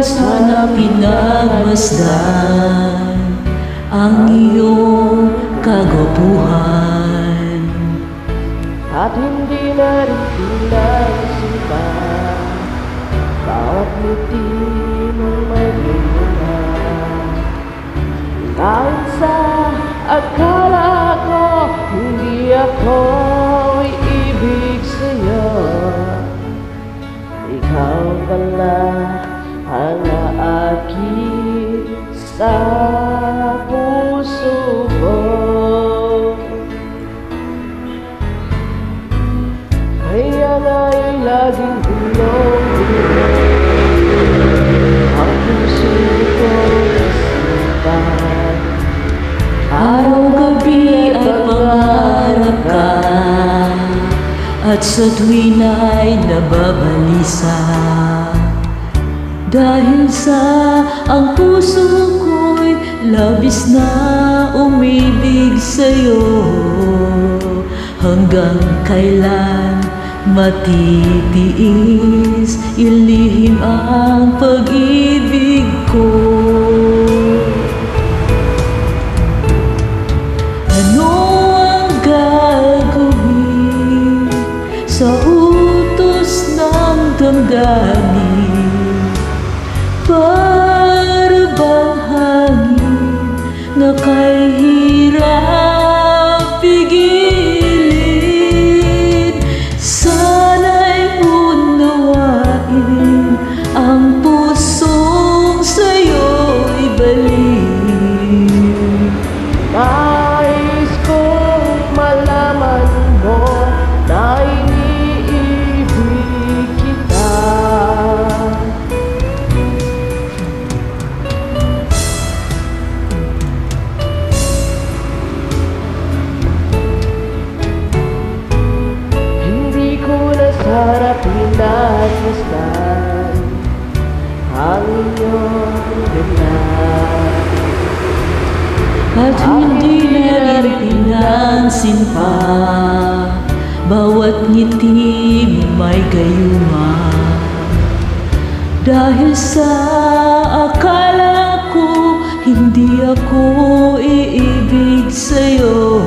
sana pinagmasdan ang iyong kagwapuhan, at hindi na rin pinagsimpan bawat ngiti mong may lumunan. Dahil sa akala ko hindi ako iibig sa'yo, ikaw pala ang naakit sa puso ko. Kaya nga'y laging bulong-bulong ang puso ko isipan. araw-gabi ay pangarap ka, at sa tuwin ay nababalisa. Dahil sa ang puso ko'y labis na umibig sa'yo, hanggang kailan matitiis ilihim ang pag-ibig ko. Ano ang gagawin sa utos ng damdamin? Para bang hangin na kay hirap pigilin? Sana'y unawain ang pusong sa'yo'y balik. Nais kong malaman mo na iniibig kita. Hindi ko na sana pinagmasdan ang iyong biglaan, At hindi na rin pinansin pa bawat ngiti may gayuma. Dahil sa akala ko hindi ako iibig sa'yo,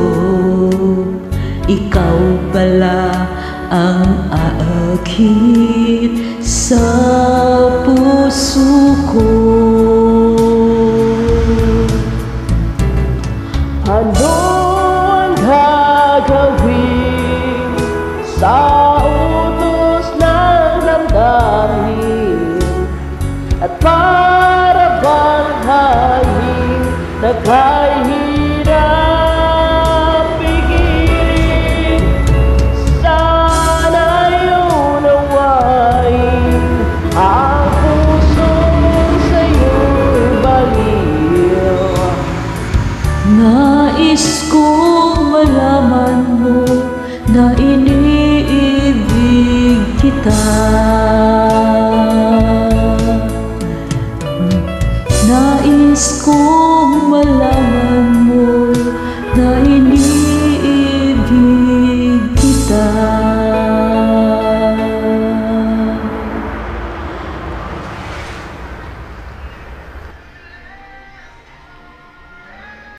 ikaw pala ang aakit sa puso ko. Ano ang gagawin sa utos ng damdamin? At para bang hangin na kay hirap pigilin? Sana'y unawain ang pusong sa'yo'y baliw. Nais kong malaman mo na iniibig kita.